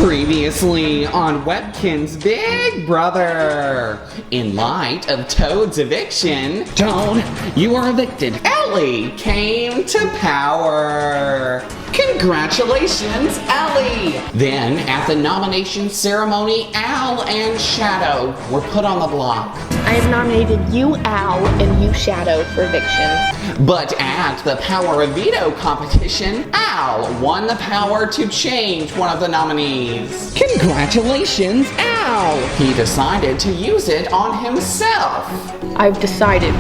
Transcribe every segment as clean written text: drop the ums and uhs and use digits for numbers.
Previously on Webkinz Big Brother. In light of Toad's eviction, Toad, you are evicted. Ellie came to power. Congratulations, Ellie! Then, at the nomination ceremony, Al and Shadow were put on the block. I have nominated you, Al, and you, Shadow, for eviction. But at the Power of Veto competition, Al won the power to change one of the nominees. Congratulations, Al! He decided to use it on himself. I've decided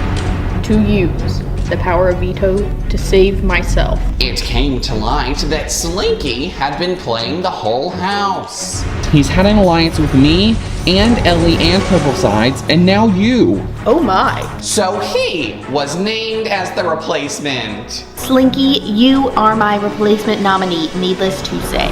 to use the power of veto to save myself. It came to light that Slinky had been playing the whole house. He's had an alliance with me and Ellie and Purple Sides, and now you. Oh my. So he was named as the replacement. Slinky, you are my replacement nominee, needless to say.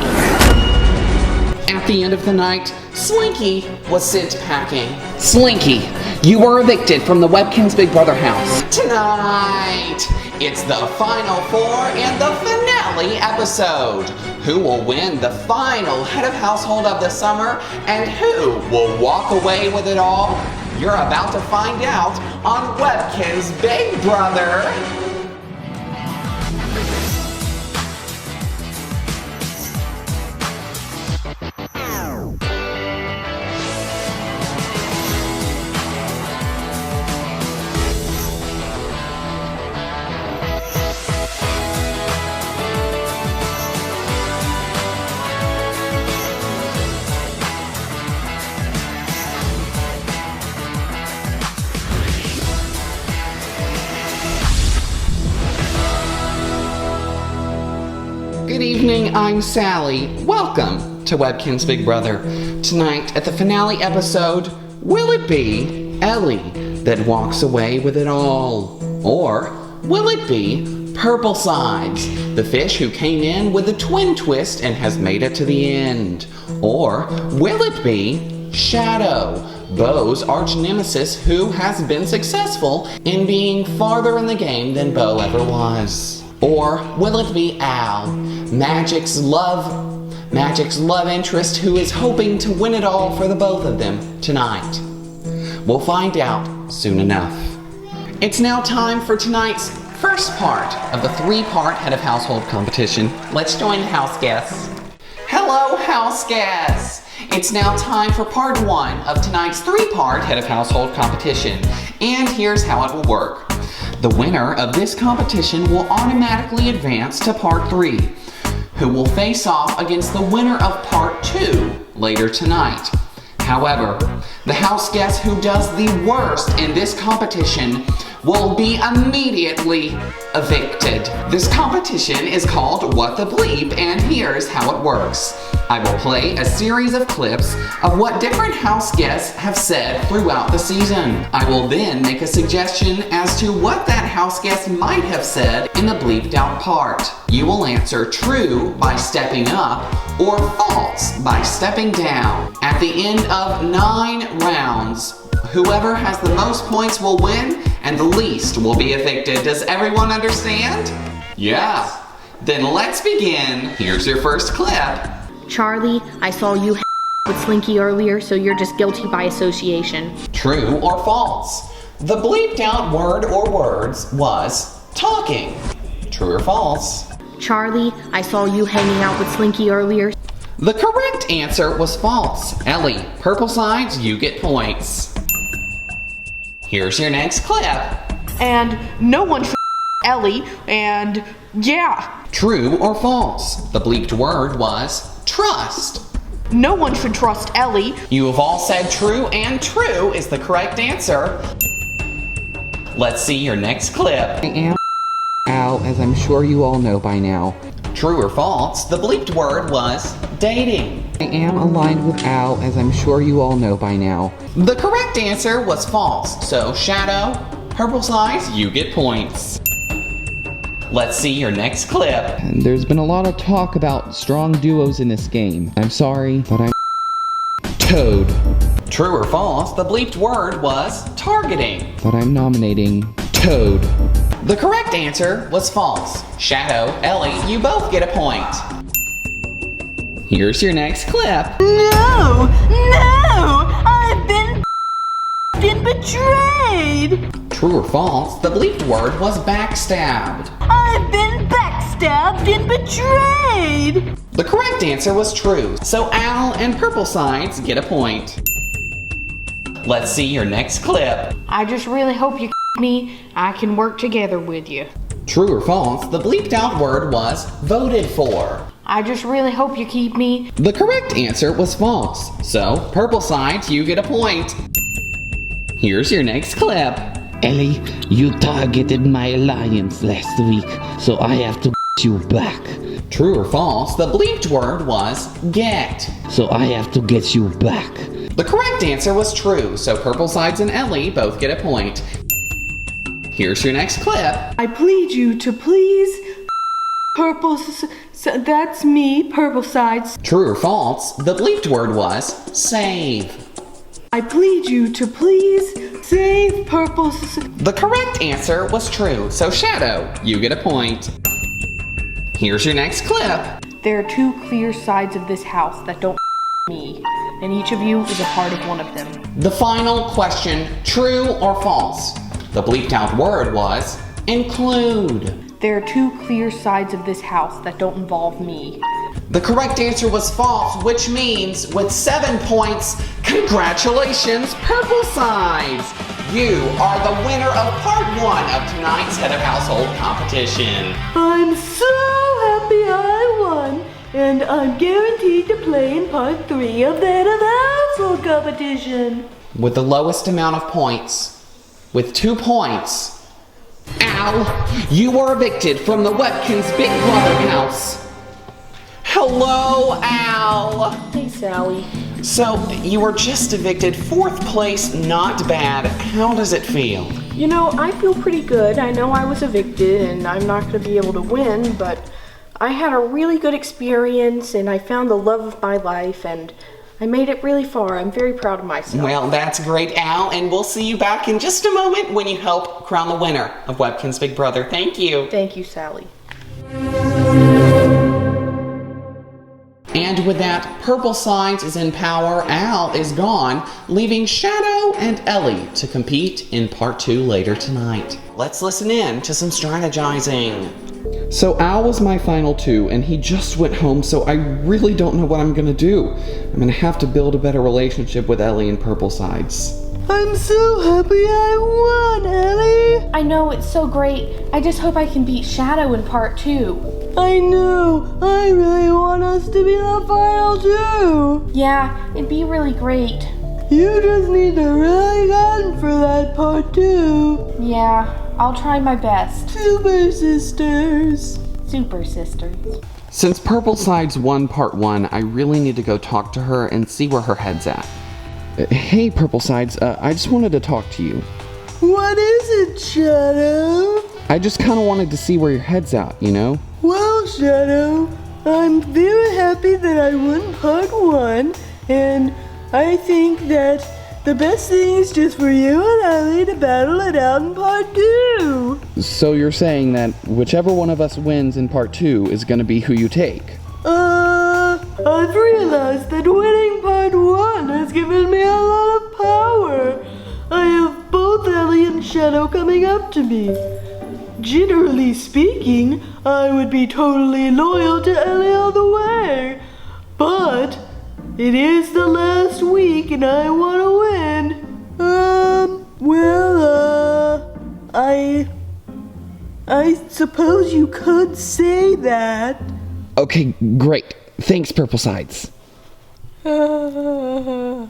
At the end of the night, Slinky was sent packing. Slinky, you were evicted from the Webkinz Big Brother house. Tonight, it's the final four and the finale episode. Who will win the final head of household of the summer and who will walk away with it all? You're about to find out on Webkinz Big Brother. Good evening, I'm Sally. Welcome to Webkinz Big Brother. Tonight, at the finale episode, will it be Ellie that walks away with it all? Or will it be Purple Sides, the fish who came in with a twin twist and has made it to the end? Or will it be Shadow, Beau's arch nemesis who has been successful in being farther in the game than Beau ever was? Or will it be Al, Magic's love interest who is hoping to win it all for the both of them tonight? We'll find out soon enough. It's now time for tonight's first part of the three-part head of household competition. Let's join the house guests. Hello, house guests! It's now time for part one of tonight's three-part head of household competition. And here's how it will work. The winner of this competition will automatically advance to part 3, who will face off against the winner of part 2 later tonight. However, the house guest who does the worst in this competition will be immediately evicted. This competition is called What the Bleep, and here's how it works. I will play a series of clips of what different house guests have said throughout the season. I will then make a suggestion as to what that house guest might have said in the bleeped out part. You will answer true by stepping up or false by stepping down. At the end of 9 rounds, whoever has the most points will win and the least will be evicted. Does everyone understand? Yeah. Then let's begin. Here's your first clip. Charlie, I saw you with Slinky earlier, so you're just guilty by association. True or false? The bleeped out word or words was talking. True or false? Charlie, I saw you hanging out with Slinky earlier. The correct answer was false. Ellie, Purple Sides, you get points. Here's your next clip. And no one should Ellie, and yeah. True or false? The bleeped word was trust. No one should trust Ellie. You have all said true, and true is the correct answer. Let's see your next clip. I am Al, as I'm sure you all know by now. True or false? The bleeped word was dating. I am aligned with Al, as I'm sure you all know by now. The correct answer was false. So Shadow, Purple Sides, you get points. Let's see your next clip. And there's been a lot of talk about strong duos in this game. I'm sorry, but I'm Toad. True or false? The bleeped word was targeting. But I'm nominating Toad. The correct answer was false. Shadow, Ellie, you both get a point. Here's your next clip. No! I've been and betrayed! True or false, the bleeped word was backstabbed. I've been backstabbed and betrayed! The correct answer was true, so Al and Purple Sides get a point. Let's see your next clip. I just really hope you me. I can work together with you. True or false, the bleeped out word was voted for. I just really hope you keep me. The correct answer was false, so Purple Sides, you get a point. Here's your next clip. Ellie, you targeted my alliance last week, so I have to get you back. True or false, the bleeped word was get. So I have to get you back. The correct answer was true, so Purple Sides and Ellie both get a point. Here's your next clip. I plead you to please Purple that's me, Purple Sides. True or false, the bleeped word was save. I plead you to please save Purple The correct answer was true, so Shadow, you get a point. Here's your next clip. There are two clear sides of this house that don't me, and each of you is a part of one of them. The final question, true or false? The bleeped out word was include. There are two clear sides of this house that don't involve me. The correct answer was false, which means with 7 points, congratulations, Purple Sides! You are the winner of part 1 of tonight's Head of Household competition. I'm so happy I won, and I'm guaranteed to play in part 3 of the Head of Household competition. With the lowest amount of points, with 2 points, Al, you were evicted from the Webkinz Big Brother house. Hello, Al. Hey, Sally. So, you were just evicted, 4th place, not bad. How does it feel? You know, I feel pretty good. I know I was evicted and I'm not going to be able to win, but I had a really good experience and I found the love of my life and I made it really far. I'm very proud of myself. Well, that's great, Al, and we'll see you back in just a moment when you help crown the winner of Webkinz Big Brother. Thank you. Thank you, Sally. And with that, Purple Sides is in power, Al is gone, leaving Shadow and Ellie to compete in part 2 later tonight. Let's listen in to some strategizing. So Al was my final 2, and he just went home, so I really don't know what I'm gonna do. I'm gonna have to build a better relationship with Ellie and Purple Sides. I'm so happy I won, Ellie! I know, it's so great. I just hope I can beat Shadow in part 2. I know! I really want us to be the final 2! Yeah, it'd be really great. You just need to really gun for that part 2. Yeah, I'll try my best. Super sisters! Super sisters. Since Purple Sides won part 1, I really need to go talk to her and see where her head's at. Hey, Purple Sides, I just wanted to talk to you. What is it, Shadow? I just kind of wanted to see where your head's at, you know? Well, Shadow, I'm very happy that I won part 1, and I think that the best thing is just for you and Ellie to battle it out in part 2. So you're saying that whichever one of us wins in part 2 is going to be who you take? I've realized that winning part 1 has given me a lot of power. I have both Ellie and Shadow coming up to me. Generally speaking, I would be totally loyal to Ellie all the way. But it is the last week and I want to win. I suppose you could say that. Okay, great. Thanks, Purple Sides. So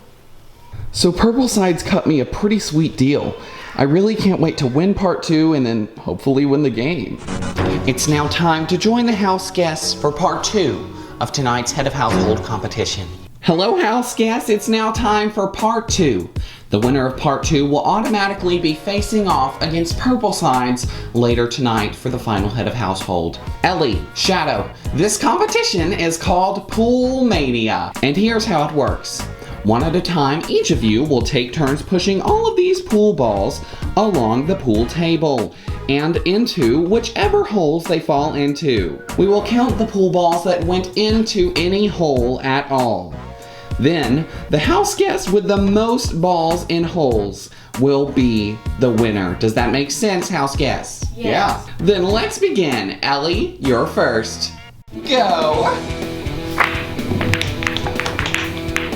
Purple Sides cut me a pretty sweet deal. I really can't wait to win part 2 and then hopefully win the game. It's now time to join the house guests for part 2 of tonight's Head of Household competition. Hello, house guests. It's now time for part 2. The winner of part 2 will automatically be facing off against Purple Sides later tonight for the final Head of Household. Ellie, Shadow, this competition is called Pool Mania, and here's how it works. One at a time, each of you will take turns pushing all of these pool balls along the pool table and into whichever holes they fall into. We will count the pool balls that went into any hole at all. Then, the house guest with the most balls in holes will be the winner. Does that make sense, house guests? Yes. Yeah. Then let's begin. Ellie, you're first. Go!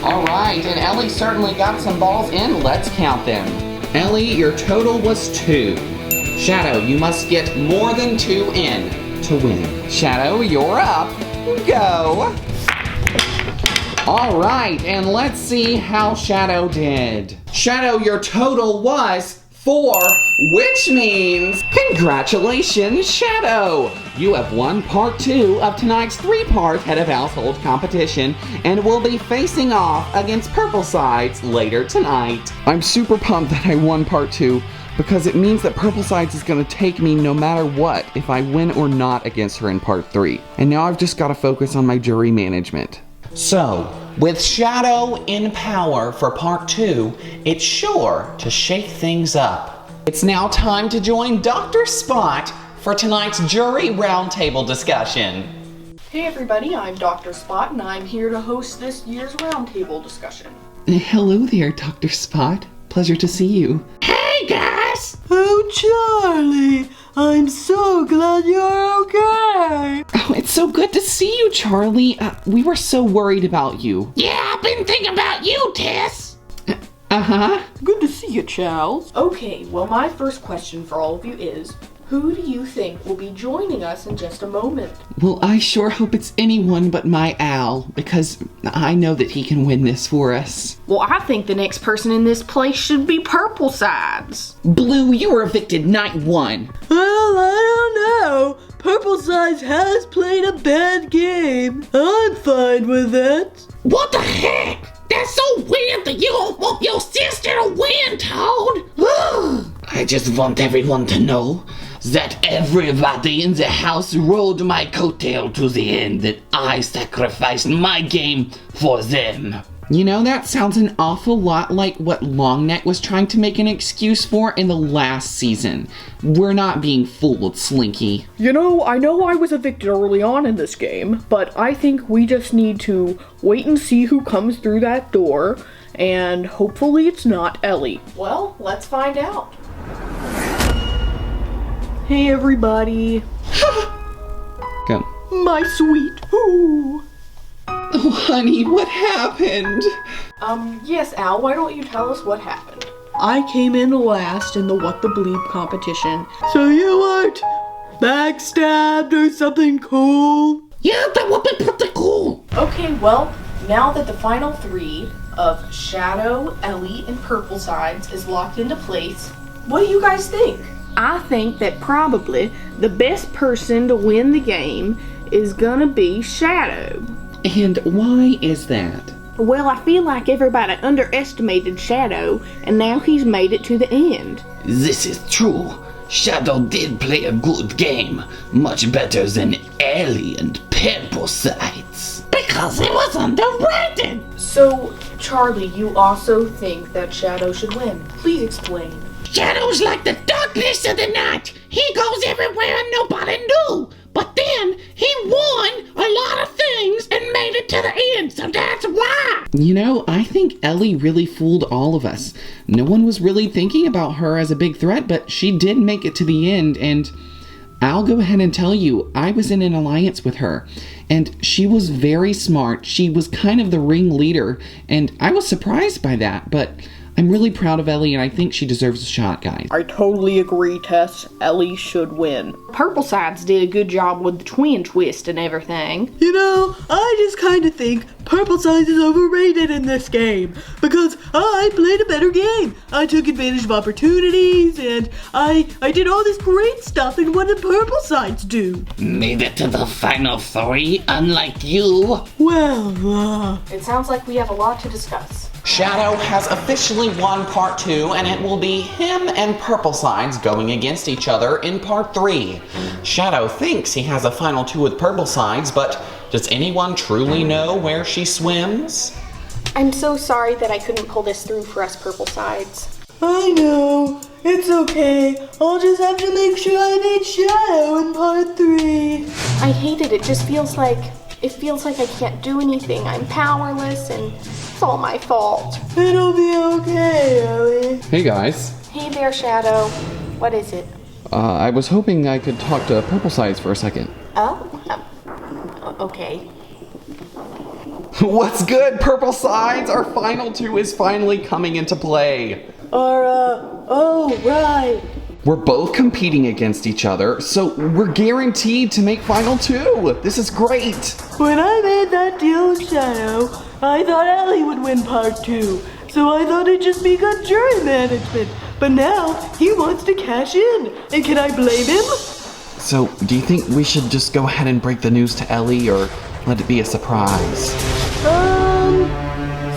Alright, and Ellie certainly got some balls in. Let's count them. Ellie, your total was 2. Shadow, you must get more than 2 in to win. Shadow, you're up. Go! Alright, and let's see how Shadow did. Shadow, your total was 4, which means congratulations, Shadow! You have won part 2 of tonight's 3-part head of household competition and will be facing off against Purple Sides later tonight. I'm super pumped that I won part 2 because it means that Purple Sides is going to take me no matter what if I win or not against her in part 3. And now I've just got to focus on my jury management. So, with Shadow in power for part 2, it's sure to shake things up. It's now time to join Dr. Spot for tonight's jury roundtable discussion. Hey everybody, I'm Dr. Spot and I'm here to host this year's roundtable discussion. Hello there, Dr. Spot. Pleasure to see you. Hey guys! Oh, Charlie, I'm so glad you're okay. Oh, it's so good to see you, Charlie. We were so worried about you. Yeah, I've been thinking about you, Tess. Uh-huh. Good to see you, Charles. Okay, well my first question for all of you is, who do you think will be joining us in just a moment? Well, I sure hope it's anyone but my Al, because I know that he can win this for us. Well, I think the next person in this place should be Purple Sides. Blue, you were evicted night 1. Well, I don't know. Purple Sides has played a bad game. I'm fine with that. What the heck? That's so weird that you don't want your sister to win, Toad. I just want everyone to know that everybody in the house rode my coattail to the end, that I sacrificed my game for them. You know, that sounds an awful lot like what Longneck was trying to make an excuse for in the last season. We're not being fooled, Slinky. You know I was evicted early on in this game, but I think we just need to wait and see who comes through that door, and hopefully it's not Ellie. Well, let's find out. Hey everybody. Go. My sweet. Ooh. Oh, honey, what happened? Yes, Al, why don't you tell us what happened? I came in last in the What the Bleep competition. So you weren't backstabbed or something cool? Yeah, that would be pretty cool. Okay, well, now that the final 3 of Shadow, Ellie, and Purple Sides is locked into place, what do you guys think? I think that probably the best person to win the game is gonna be Shadow. And why is that? Well, I feel like everybody underestimated Shadow, and now he's made it to the end. This is true. Shadow did play a good game, much better than Ellie and Purple Sides. Because he was underrated. So, Charlie, you also think that Shadow should win. Please explain. Shadow's like the darkness of the night. He goes everywhere and nobody knew. But then he won a lot of things and made it to the end, so that's why. You know, I think Ellie really fooled all of us. No one was really thinking about her as a big threat, but she did make it to the end, and I'll go ahead and tell you, I was in an alliance with her, and she was very smart. She was kind of the ringleader, and I was surprised by that, but I'm really proud of Ellie, and I think she deserves a shot, guys. I totally agree, Tess. Ellie should win. Purple Sides did a good job with the twin twist and everything. You know, I just kind of think Purple Sides is overrated in this game because I played a better game. I took advantage of opportunities and I did all this great stuff, and what did Purple Sides do? Made it to the final 3, unlike you. Well, It sounds like we have a lot to discuss. Shadow has officially won part 2, and it will be him and Purple Sides going against each other in part 3. Shadow thinks he has a final 2 with Purple Sides, but does anyone truly know where she swims? I'm so sorry that I couldn't pull this through for us purple sides. I know. It's okay. I'll just have to make sure I beat Shadow in part 3. I hate it. It just feels like I can't do anything. I'm powerless and it's all my fault. It'll be okay, Ellie. Hey guys. Hey there, Shadow. What is it? I was hoping I could talk to Purple Sides for a second. Okay. What's good, Purple Sides? Our final 2 is finally coming into play. Right. We're both competing against each other, so we're guaranteed to make final 2. This is great. When I made that deal with Shadow, I thought Ellie would win part 2. So I thought it'd just be good jury management. But now, he wants to cash in. And can I blame him? So, do you think we should just go ahead and break the news to Ellie, or let it be a surprise?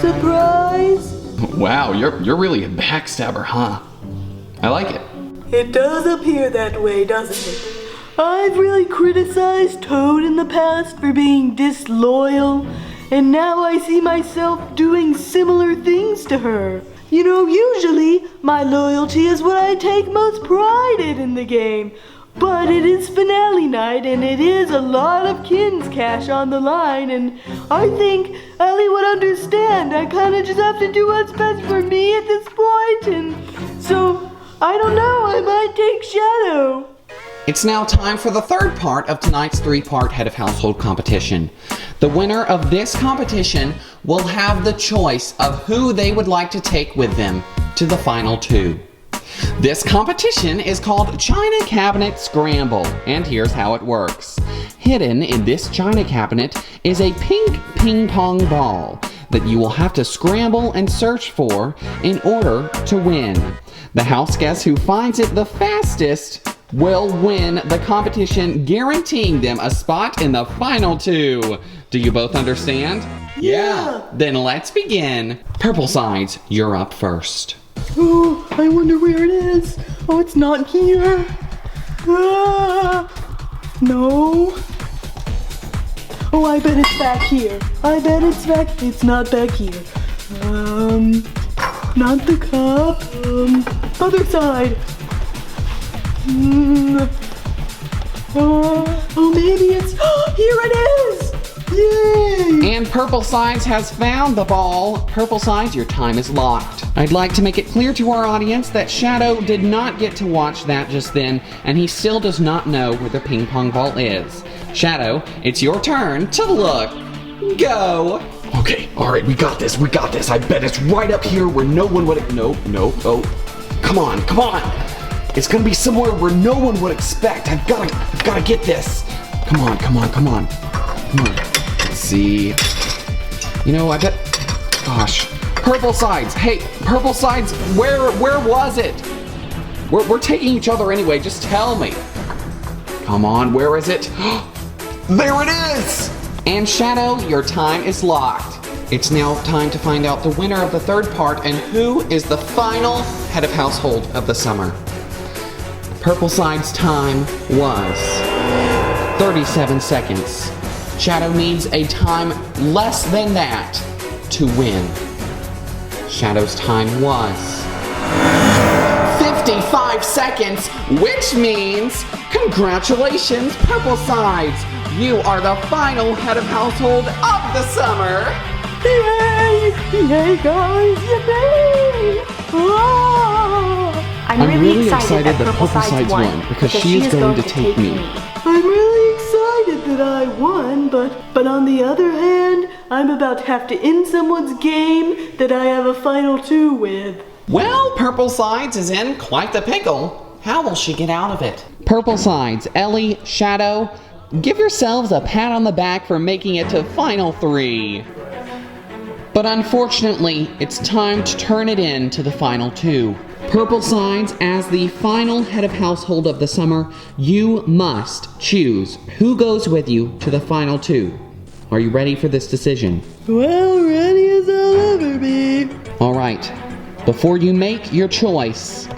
Surprise? Wow, you're really a backstabber, huh? I like it. It does appear that way, doesn't it? I've really criticized Toad in the past for being disloyal, and now I see myself doing similar things to her. You know, usually my loyalty is what I take most pride in the game. But it is finale night, and it is a lot of Kinz cash on the line, and I think Ellie would understand. I kind of just have to do what's best for me at this point, and so, I don't know, I might take Shadow. It's now time for the third part of tonight's 3-part Head of Household competition. The winner of this competition will have the choice of who they would like to take with them to the final 2. This competition is called China Cabinet Scramble, and here's how it works. Hidden in this china cabinet is a pink ping pong ball that you will have to scramble and search for in order to win. The house guest who finds it the fastest will win the competition, guaranteeing them a spot in the final 2. Do you both understand? Yeah. Then let's begin. Purple Sides, you're up first. Oh, I wonder where it is. Oh, it's not here. No. Oh, I bet it's back here. It's not back here. Not the cup. Other side. Oh, maybe it's, here it is. Yay! And Purple Sides has found the ball. Purple Sides, your time is locked. I'd like to make it clear to our audience that Shadow did not get to watch that just then, and he still does not know where the ping pong ball is. Shadow, it's your turn to look. Go! Okay, alright, we got this. I bet it's right up here where no one would... No, oh. Come on. It's gonna be somewhere where no one would expect. I've gotta get this. Come on. Let's see. You know, I bet... Gosh. Purple Sides. Hey, Purple Sides, where was it? We're taking each other anyway. Just tell me. Come on, where is it? There it is! And Shadow, your time is locked. It's now time to find out the winner of the third part and who is the final head of household of the summer. Purple Side's time was 37 seconds. Shadow needs a time less than that to win. Shadow's time was 55 seconds, which means congratulations, Purple Sides! You are the final head of household of the summer! Yay! Yay, guys! Yippee! Oh! I'm really excited that Purple Sides won because she is going to take me. I'm really excited that I won, but on the other hand, I'm about to have to end someone's game that I have a final 2 with. Well, Purple Sides is in quite the pickle. How will she get out of it? Purple Sides, Ellie, Shadow, give yourselves a pat on the back for making it to final 3. But unfortunately, it's time to turn it in to the final 2. Purple Sides, as the final head of household of the summer, you must choose who goes with you to the final 2. Are you ready for this decision? Well, ready as I'll ever be. All right. Before you make your choice,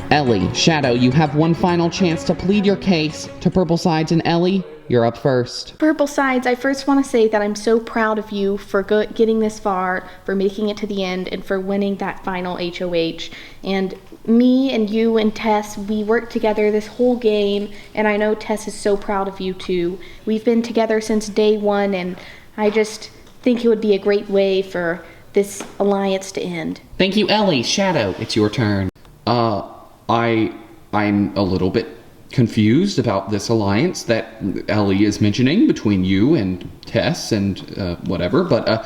Ellie, Shadow, you have one final chance to plead your case to Purple Sides, and Ellie, you're up first. Purple Sides, I first want to say that I'm so proud of you for getting this far, for making it to the end, and for winning that final HOH. And me and you and Tess, we worked together this whole game, and I know Tess is so proud of you too. We've been together since day one, and I just think it would be a great way for this alliance to end. Thank you, Ellie. Shadow, it's your turn. I'm a little bit confused about this alliance that Ellie is mentioning between you and Tess and whatever, but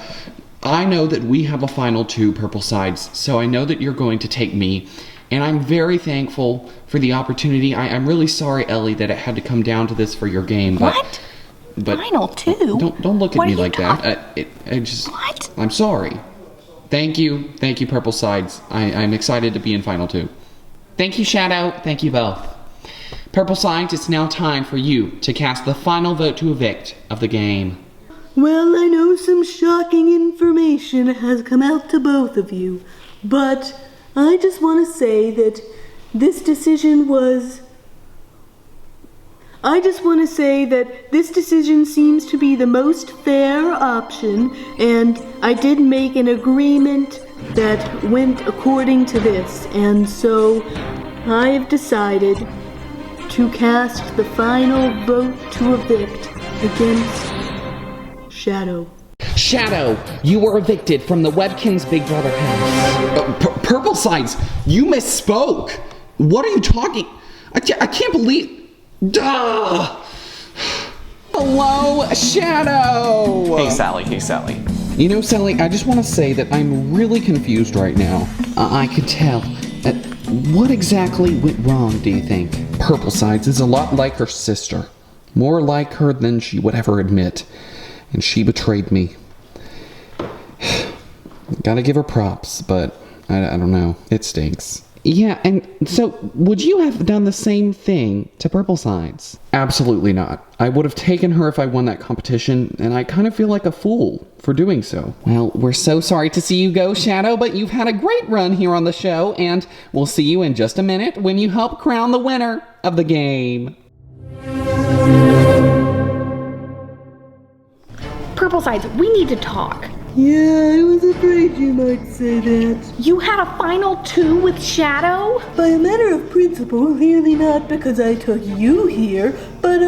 I know that we have a final 2 Purple Sides, so I know that you're going to take me, and I'm very thankful for the opportunity. I'm really sorry, Ellie, that it had to come down to this for your game. What? But Final 2? Don't look at What me are you like that. What? I'm sorry. Thank you, Purple Sides. I'm excited to be in Final 2. Thank you, Shadow. Thank you both. Purple Sides, it's now time for you to cast the final vote to evict of the game. Well, I know some shocking information has come out to both of you, but I just want to say that this decision seems to be the most fair option, and I did make an agreement that went according to this, and so I've decided to cast the final vote to evict against Shadow. Shadow, you were evicted from the Webkinz Big Brother house. Purple Sides, you misspoke. What are you talking? I can't believe. Duh. Hello, Shadow. Hey, Sally. You know, Sally, I just want to say that I'm really confused right now. I could tell. What exactly went wrong, do you think? Purple Sides is a lot like her sister. More like her than she would ever admit. And she betrayed me. Gotta give her props, but I don't know. It stinks. Yeah, and so would you have done the same thing to Purple Sides? Absolutely not. I would have taken her if I won that competition, and I kind of feel like a fool for doing so. Well, we're so sorry to see you go, Shadow, but you've had a great run here on the show, and we'll see you in just a minute when you help crown the winner of the game. Purple Sides, we need to talk. Yeah, I was afraid you might say that. You had a final 2 with Shadow? By a matter of principle, clearly not because I took you here, but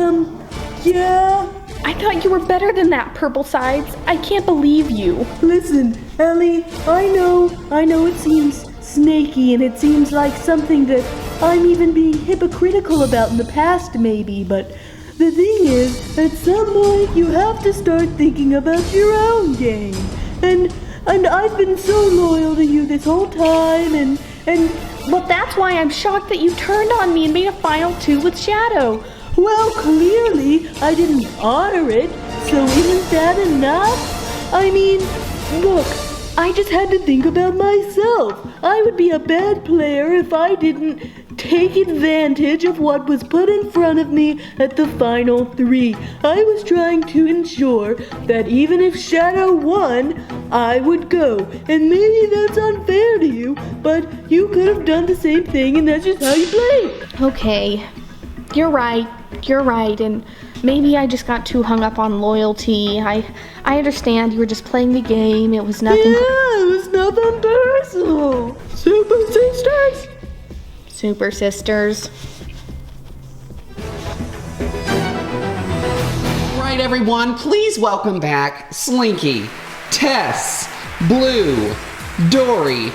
yeah. I thought you were better than that, Purple Sides. I can't believe you. Listen, Ellie, I know it seems snaky and it seems like something that I'm even being hypocritical about in the past maybe, but the thing is, at some point you have to start thinking about your own game. And I've been so loyal to you this whole time and Well, that's why I'm shocked that you turned on me and made a final 2 with Shadow. well, clearly I didn't honor it, so isn't that enough? I mean, look, I just had to think about myself. I would be a bad player if I didn't take advantage of what was put in front of me at the final 3. I was trying to ensure that even if Shadow won, I would go. And maybe that's unfair to you, but you could have done the same thing and that's just how you play. Okay, you're right, and maybe I just got too hung up on loyalty. I understand you were just playing the game, it was nothing. Yeah, it was nothing personal. Super sisters. Super Sisters. Right, everyone, please welcome back Slinky, Tess, Blue, Dory,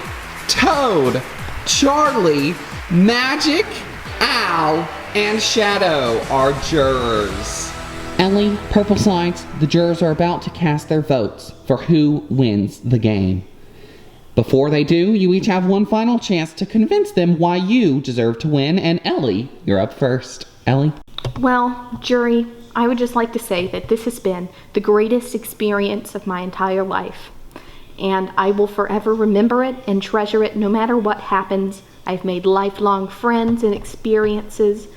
Toad, Charlie, Magic, Al, and Shadow, our jurors. Ellie, Purple Sides, the jurors are about to cast their votes for who wins the game. Before they do, you each have one final chance to convince them why you deserve to win, and Ellie, you're up first. Ellie? Well, jury, I would just like to say that this has been the greatest experience of my entire life. And I will forever remember it and treasure it no matter what happens. I've made lifelong friends and experiences,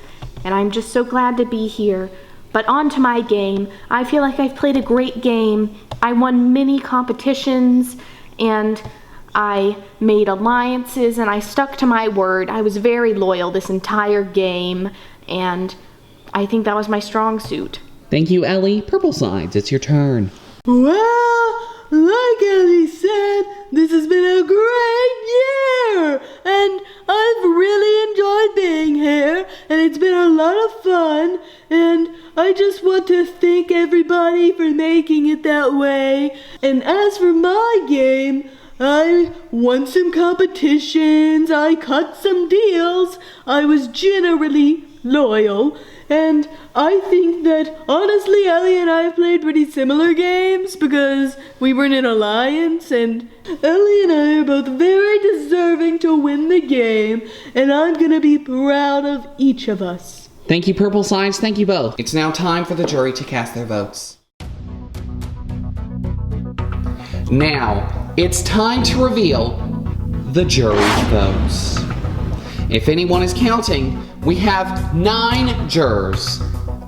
and I'm just so glad to be here. But on to my game. I feel like I've played a great game. I won many competitions, and I made alliances, and I stuck to my word. I was very loyal this entire game, and I think that was my strong suit. Thank you, Ellie. Purple Sides, it's your turn. Well, like Ellie said, this has been a great year, and I've really enjoyed being here, and it's been a lot of fun, and I just want to thank everybody for making it that way. And as for my game, I won some competitions, I cut some deals, I was generally loyal, and I think that honestly Ellie and I have played pretty similar games because we were in an alliance, and Ellie and I are both very deserving to win the game, and I'm gonna be proud of each of us. Thank you, Purple Sides. Thank you both. It's now time for the jury to cast their votes. Now, it's time to reveal the jury's votes. If anyone is counting, we have 9 jurors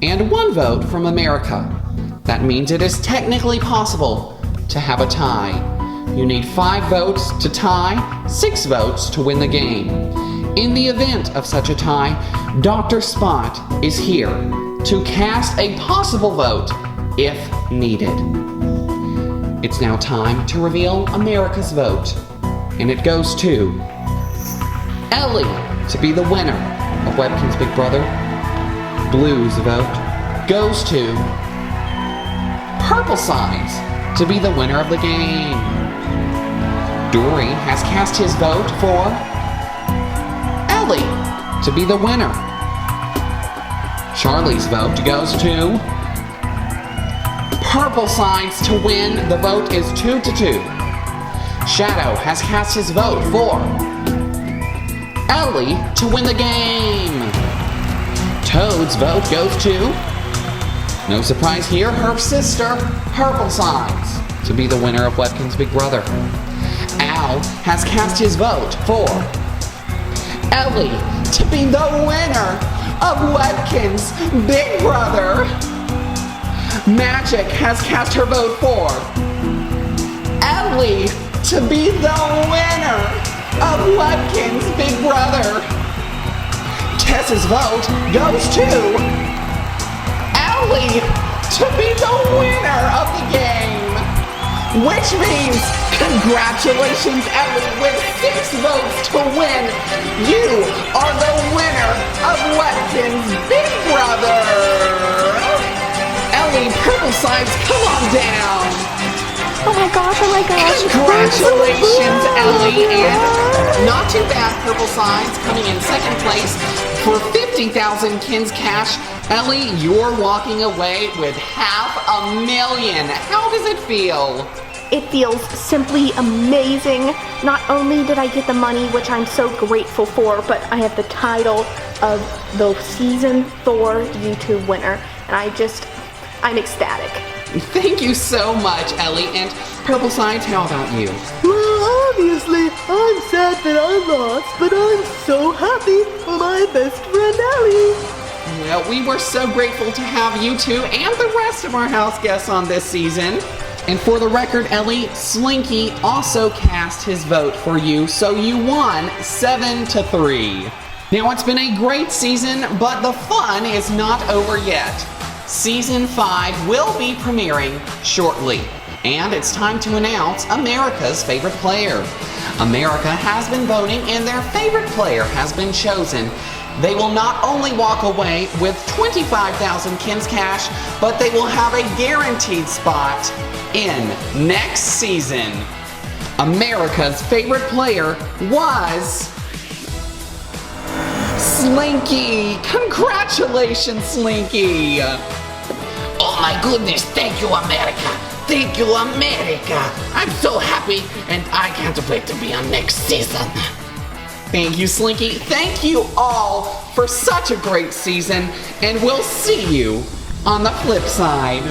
and 1 vote from America. That means it is technically possible to have a tie. You need 5 votes to tie, 6 votes to win the game. In the event of such a tie, Dr. Spot is here to cast a possible vote if needed. It's now time to reveal America's vote, and it goes to Ellie to be the winner of Webkinz Big Brother. Blue's vote goes to Purple Sides to be the winner of the game. Dory has cast his vote for Ellie to be the winner. Charlie's vote goes to Purple Sides to win. The vote is 2-2. Shadow has cast his vote for Ellie to win the game. Toad's vote goes to, no surprise here, her sister, Purple Sides, to be the winner of Webkinz Big Brother. Al has cast his vote for Ellie to be the winner of Webkinz Big Brother. Magic has cast her vote for Ellie to be the winner of Webkinz Big Brother. Tessa's vote goes to Ellie to be the winner of the game. Which means, congratulations Ellie, with 6 votes to win. You are the winner of Webkinz Big Brother. Ellie, Purple Sides, come on down. Oh my gosh, oh my gosh. Congratulations, Ellie, and not too bad, Purple Sides, coming in 2nd place for 50,000 Kins cash. Ellie, you're walking away with $500,000. How does it feel? It feels simply amazing. Not only did I get the money, which I'm so grateful for, but I have the title of the Season 4 YouTube winner, and I'm ecstatic. Thank you so much, Ellie, and Purple Sides, how about you? Well, obviously, I'm sad that I lost, but I'm so happy for my best friend Ellie. Well, we were so grateful to have you two and the rest of our house guests on this season. And for the record, Ellie, Slinky also cast his vote for you, so you won 7-3. Now, it's been a great season, but the fun is not over yet. Season 5 will be premiering shortly, and it's time to announce America's favorite player. America has been voting, and their favorite player has been chosen. They will not only walk away with 25,000 Kins cash, but they will have a guaranteed spot in next season. America's favorite player was Slinky. Congratulations, Slinky. Oh my goodness, thank you, America. Thank you, America. I'm so happy, and I can't wait to be on next season. Thank you, Slinky. Thank you all for such a great season, and we'll see you on the flip side.